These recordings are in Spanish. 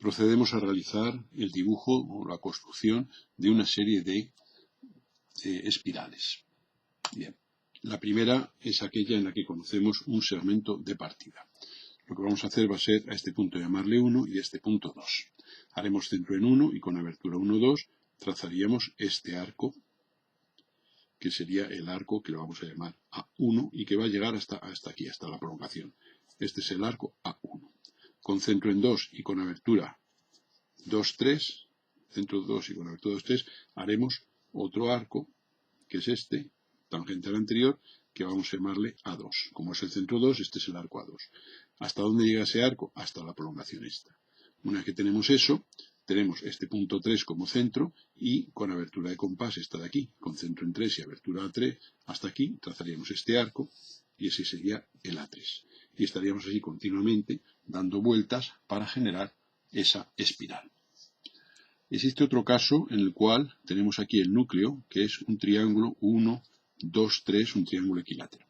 procedemos a realizar el dibujo o la construcción de una serie de espirales. Bien, la primera es aquella en la que conocemos un segmento de partida. Lo que vamos a hacer va a ser a este punto llamarle 1 y a este punto 2. Haremos centro en 1 y con abertura 1, 2 trazaríamos este arco, que sería el arco que lo vamos a llamar A1 y que va a llegar hasta aquí, hasta la prolongación. Este es el arco A1. Con centro en 2 y con abertura 2, 3, centro 2 y con abertura 2, 3, haremos otro arco, que es este, tangente al anterior, que vamos a llamarle A2. Como es el centro 2, este es el arco A2. ¿Hasta dónde llega ese arco? Hasta la prolongación esta. Una vez que tenemos eso, tenemos este punto 3 como centro y con abertura de compás esta de aquí, con centro en 3 y abertura A3, hasta aquí trazaríamos este arco y ese sería el A3. Y estaríamos así continuamente dando vueltas para generar esa espiral. Existe otro caso en el cual tenemos aquí el núcleo, que es un triángulo 1, 2, 3, un triángulo equilátero.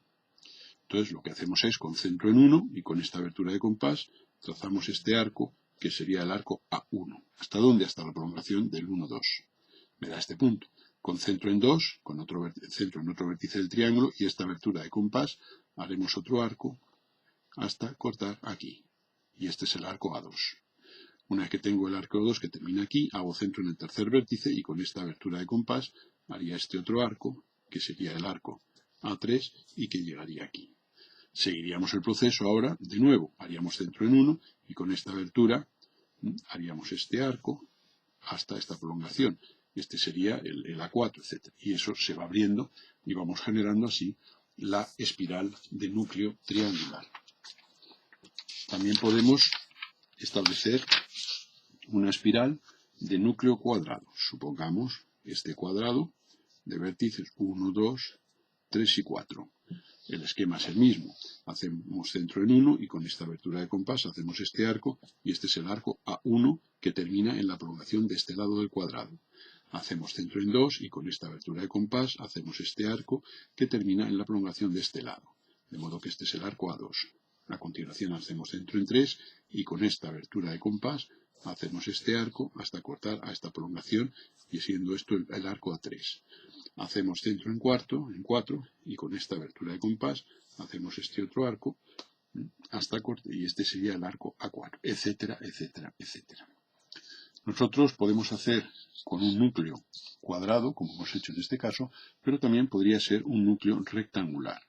Entonces lo que hacemos es con centro en 1 y con esta abertura de compás trazamos este arco, que sería el arco A1. ¿Hasta dónde? Hasta la prolongación del 1, 2. Me da este punto. Con centro en 2, con otro centro en otro vértice del triángulo y esta abertura de compás, haremos otro arco hasta cortar aquí. Y este es el arco A2. Una vez que tengo el arco 2 que termina aquí, hago centro en el tercer vértice y con esta abertura de compás haría este otro arco, que sería el arco A3 y que llegaría aquí. Seguiríamos el proceso ahora, de nuevo, haríamos centro en 1 y con esta abertura haríamos este arco hasta esta prolongación. Este sería el A4, etc. Y eso se va abriendo y vamos generando así la espiral de núcleo triangular. También podemos establecer una espiral de núcleo cuadrado. Supongamos este cuadrado de vértices 1, 2, 3 y 4. El esquema es el mismo. Hacemos centro en 1 y con esta abertura de compás hacemos este arco y este es el arco A1 que termina en la prolongación de este lado del cuadrado. Hacemos centro en 2 y con esta abertura de compás hacemos este arco que termina en la prolongación de este lado. De modo que este es el arco A2. A continuación hacemos centro en 3 y con esta abertura de compás hacemos este arco hasta cortar a esta prolongación y siendo esto el arco A3. Hacemos centro en 4 y con esta abertura de compás hacemos este otro arco hasta cortar y este sería el arco A4, etcétera, etcétera, etcétera. Nosotros podemos hacer con un núcleo cuadrado, como hemos hecho en este caso, pero también podría ser un núcleo rectangular.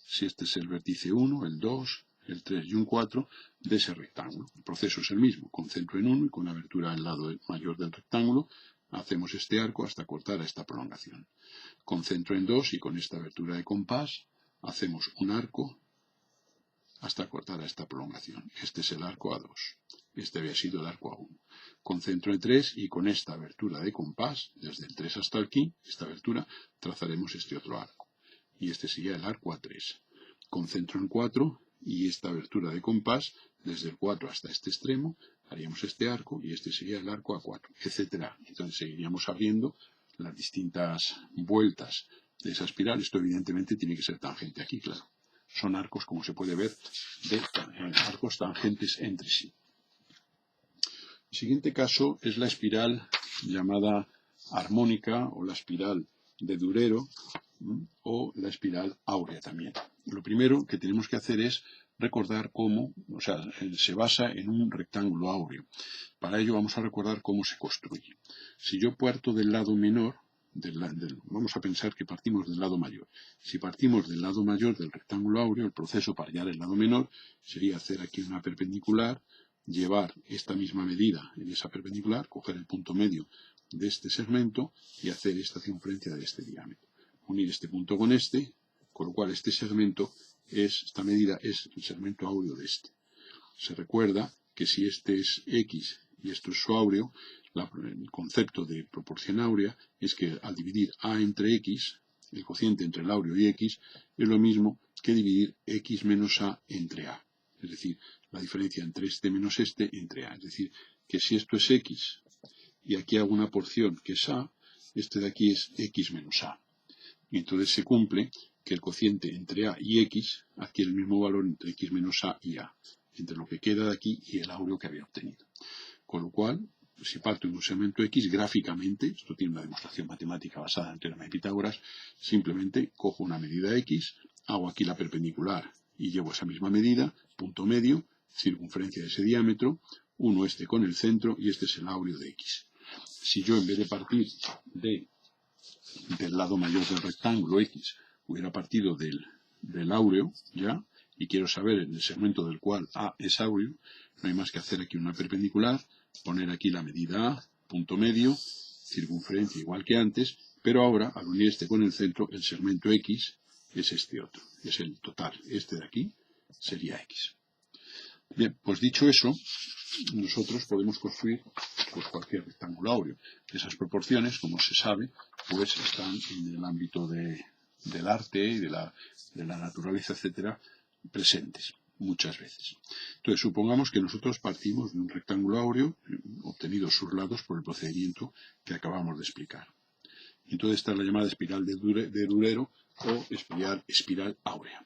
Si este es el vértice 1, el 2, el 3 y un 4 de ese rectángulo. El proceso es el mismo, con centro en 1 y con abertura al lado mayor del rectángulo, hacemos este arco hasta cortar a esta prolongación. Con centro en 2 y con esta abertura de compás, hacemos un arco hasta cortar a esta prolongación. Este es el arco A2. Este había sido el arco A1. Con centro en 3 y con esta abertura de compás, desde el 3 hasta aquí, esta abertura, trazaremos este otro arco. Y este sería el arco A3. Con centro en 4 y esta abertura de compás, desde el 4 hasta este extremo, haríamos este arco y este sería el arco A4, etc. Entonces seguiríamos abriendo las distintas vueltas de esa espiral. Esto evidentemente tiene que ser tangente aquí, claro. Son arcos, como se puede ver, de arcos tangentes entre sí. El siguiente caso es la espiral llamada armónica o la espiral de Durero o la espiral áurea también. Lo primero que tenemos que hacer es recordar cómo, se basa en un rectángulo áureo. Para ello vamos a recordar cómo se construye. Si yo parto del lado menor, vamos a pensar que partimos del lado mayor. Si partimos del lado mayor del rectángulo áureo, el proceso para hallar el lado menor sería hacer aquí una perpendicular, llevar esta misma medida en esa perpendicular, coger el punto medio de este segmento y hacer esta circunferencia de este diámetro. Unir este punto con este, con lo cual este segmento esta medida es el segmento áureo de este. Se recuerda que si este es X y esto es su áureo, el concepto de proporción áurea es que al dividir A entre X, el cociente entre el áureo y X, es lo mismo que dividir X menos A entre A. Es decir, la diferencia entre este menos este entre A. Es decir, que si esto es X y aquí hago una porción que es A, este de aquí es X menos A. Y entonces se cumple que el cociente entre A y X adquiere el mismo valor entre X menos A y A, entre lo que queda de aquí y el áureo que había obtenido. Con lo cual, si parto de un segmento X, gráficamente, esto tiene una demostración matemática basada en teorema de Pitágoras, simplemente cojo una medida X, hago aquí la perpendicular y llevo esa misma medida, punto medio, circunferencia de ese diámetro, uno este con el centro y este es el áureo de X. Si yo en vez de partir del lado mayor del rectángulo X hubiera partido del áureo, ¿ya? Y quiero saber en el segmento del cual A es áureo, no hay más que hacer aquí una perpendicular, poner aquí la medida A, punto medio, circunferencia igual que antes, pero ahora, al unir este con el centro, el segmento X es este otro, es el total, este de aquí sería X. Bien, pues dicho eso, nosotros podemos construir pues, cualquier rectángulo áureo. Esas proporciones, como se sabe, pues están en el ámbito del arte y de la naturaleza, etcétera, presentes muchas veces. Entonces, supongamos que nosotros partimos de un rectángulo áureo obtenido sus lados por el procedimiento que acabamos de explicar. Entonces, esta es la llamada espiral de Durero o espiral áurea.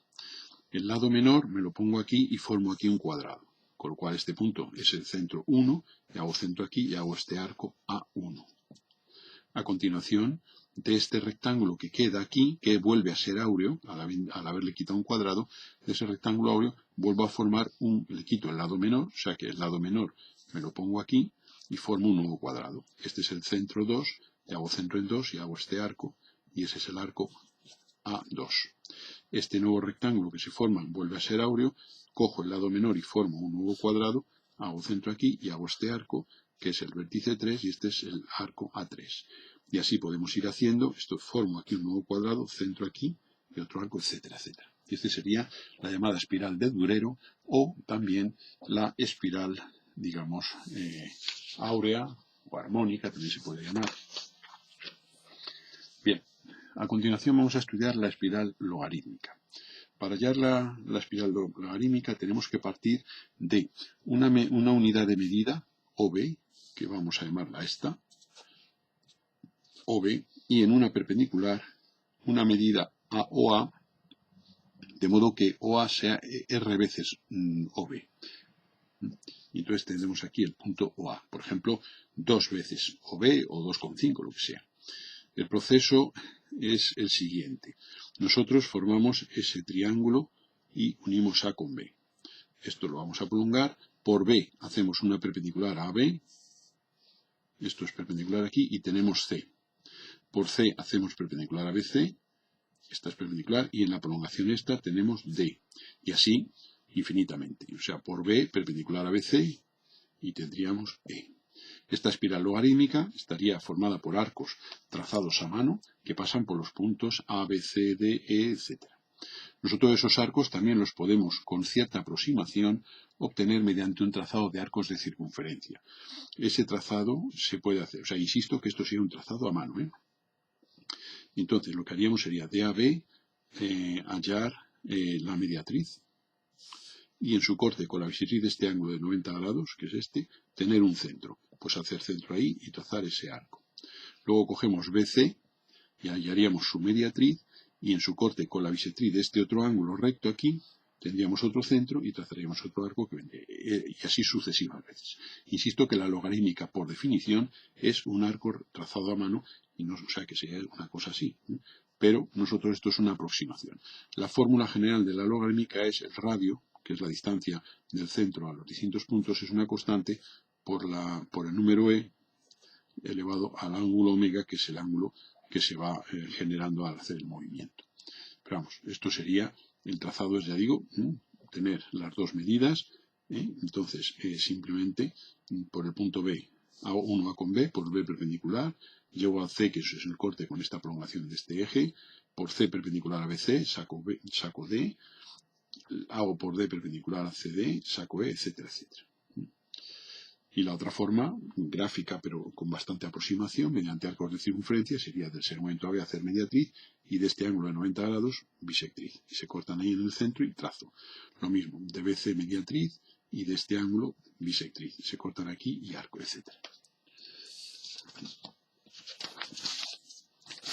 El lado menor me lo pongo aquí y formo aquí un cuadrado, con lo cual este punto es el centro 1, y hago centro aquí y hago este arco A1. A continuación, de este rectángulo que queda aquí, que vuelve a ser áureo, al haberle quitado un cuadrado, de ese rectángulo áureo vuelvo a formar le quito el lado menor, o sea que el lado menor me lo pongo aquí y formo un nuevo cuadrado. Este es el centro 2, y hago centro en 2 y hago este arco, y ese es el arco A2. Este nuevo rectángulo que se forma vuelve a ser áureo, cojo el lado menor y formo un nuevo cuadrado, hago centro aquí y hago este arco, que es el vértice 3, y este es el arco A3. Y así podemos ir haciendo, esto formo aquí un nuevo cuadrado, centro aquí, y otro arco, etcétera, etcétera. Y este sería la llamada espiral de Durero, o también la espiral, digamos, áurea, o armónica, también se puede llamar. Bien. A continuación vamos a estudiar la espiral logarítmica. Para hallar la espiral logarítmica tenemos que partir de una unidad de medida, OB, que vamos a llamarla esta, OB, y en una perpendicular, una medida AOA, de modo que OA sea R veces OB. Y entonces tendremos aquí el punto OA. Por ejemplo, 2 veces OB o 2,5, lo que sea. El proceso es el siguiente. Nosotros formamos ese triángulo y unimos A con B. Esto lo vamos a prolongar. Por B hacemos una perpendicular a AB. Esto es perpendicular aquí y tenemos C. Por C hacemos perpendicular a BC. Esta es perpendicular y en la prolongación esta tenemos D. Y así infinitamente. O sea, por B perpendicular a BC y tendríamos E. Esta espiral logarítmica estaría formada por arcos trazados a mano que pasan por los puntos A, B, C, D, E, etc. Nosotros esos arcos también los podemos, con cierta aproximación, obtener mediante un trazado de arcos de circunferencia. Ese trazado se puede hacer, o sea, insisto que esto sería un trazado a mano, Entonces, lo que haríamos sería de A, B, hallar la mediatriz, y en su corte con la bisectriz de este ángulo de 90 grados, que es este, tener un centro. Pues hacer centro ahí y trazar ese arco. Luego cogemos BC y hallaríamos su mediatriz y en su corte con la bisectriz de este otro ángulo recto aquí, tendríamos otro centro y trazaríamos otro arco y así sucesivas veces. Insisto que la logarítmica, por definición, es un arco trazado a mano y no, o sea que sea una cosa así. Pero nosotros esto es una aproximación. La fórmula general de la logarítmica es el radio, que es la distancia del centro a los distintos puntos, es una constante por el número E elevado al ángulo omega, que es el ángulo que se va generando al hacer el movimiento. Pero vamos, esto sería, el trazado es, ya digo, tener las dos medidas, entonces simplemente por el punto B, hago 1A con B, por B perpendicular, llevo a C, que eso es el corte con esta prolongación de este eje, por C perpendicular a BC, saco D, hago por D perpendicular a CD, saco E, etcétera, etcétera. Y la otra forma, gráfica pero con bastante aproximación, mediante arcos de circunferencia, sería del segmento AB hacer mediatriz y de este ángulo de 90 grados bisectriz. Y se cortan ahí en el centro y trazo. Lo mismo, de BC mediatriz y de este ángulo bisectriz. Se cortan aquí y arco, etcétera.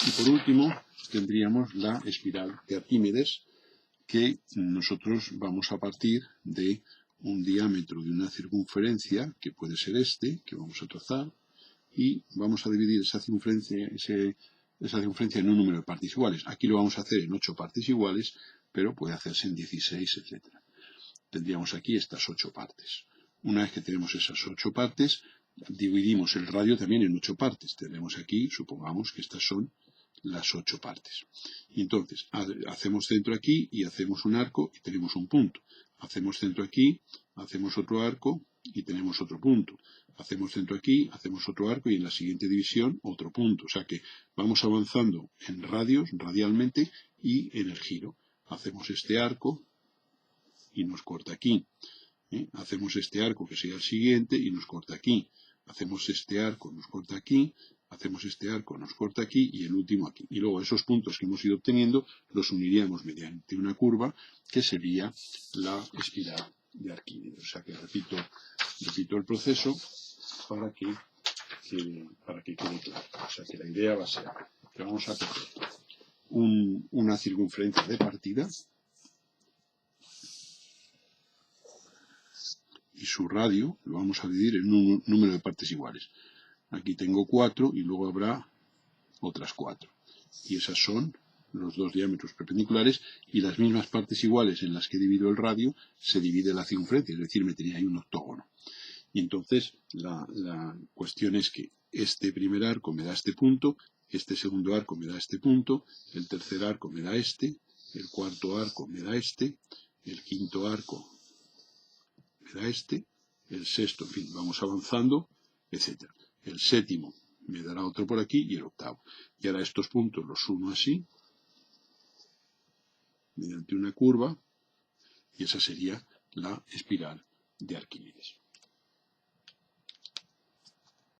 Y por último, tendríamos la espiral de Arquímedes, que nosotros vamos a partir de un diámetro de una circunferencia, que puede ser este, que vamos a trazar, y vamos a dividir esa circunferencia en un número de partes iguales. Aquí lo vamos a hacer en 8 partes iguales, pero puede hacerse en 16, etc. Tendríamos aquí estas 8 partes. Una vez que tenemos esas 8 partes, dividimos el radio también en 8 partes. Tenemos aquí, supongamos que estas son las 8 partes. Y entonces, hacemos centro aquí y hacemos un arco y tenemos un punto. Hacemos centro aquí, hacemos otro arco y tenemos otro punto. Hacemos centro aquí, hacemos otro arco y en la siguiente división otro punto. O sea que vamos avanzando en radios, radialmente, y en el giro. Hacemos este arco y nos corta aquí. Hacemos este arco que sería el siguiente y nos corta aquí. Hacemos este arco, nos corta aquí. Hacemos este arco, nos corta aquí y el último aquí. Y luego esos puntos que hemos ido obteniendo los uniríamos mediante una curva que sería la espiral de Arquímedes. O sea que repito el proceso para que quede claro. O sea que la idea va a ser que vamos a coger una circunferencia de partida y su radio lo vamos a dividir en un número de partes iguales. Aquí tengo 4 y luego habrá otras 4. Y esas son los dos diámetros perpendiculares y las mismas partes iguales en las que divido el radio se divide la circunferencia, es decir, me tenía ahí un octógono. Y entonces la cuestión es que este primer arco me da este punto, este segundo arco me da este punto, el tercer arco me da este, el cuarto arco me da este, el quinto arco me da este, el sexto, en fin, vamos avanzando, etc. El séptimo me dará otro por aquí y el octavo. Y ahora estos puntos los uno así, mediante una curva, y esa sería la espiral de Arquímedes.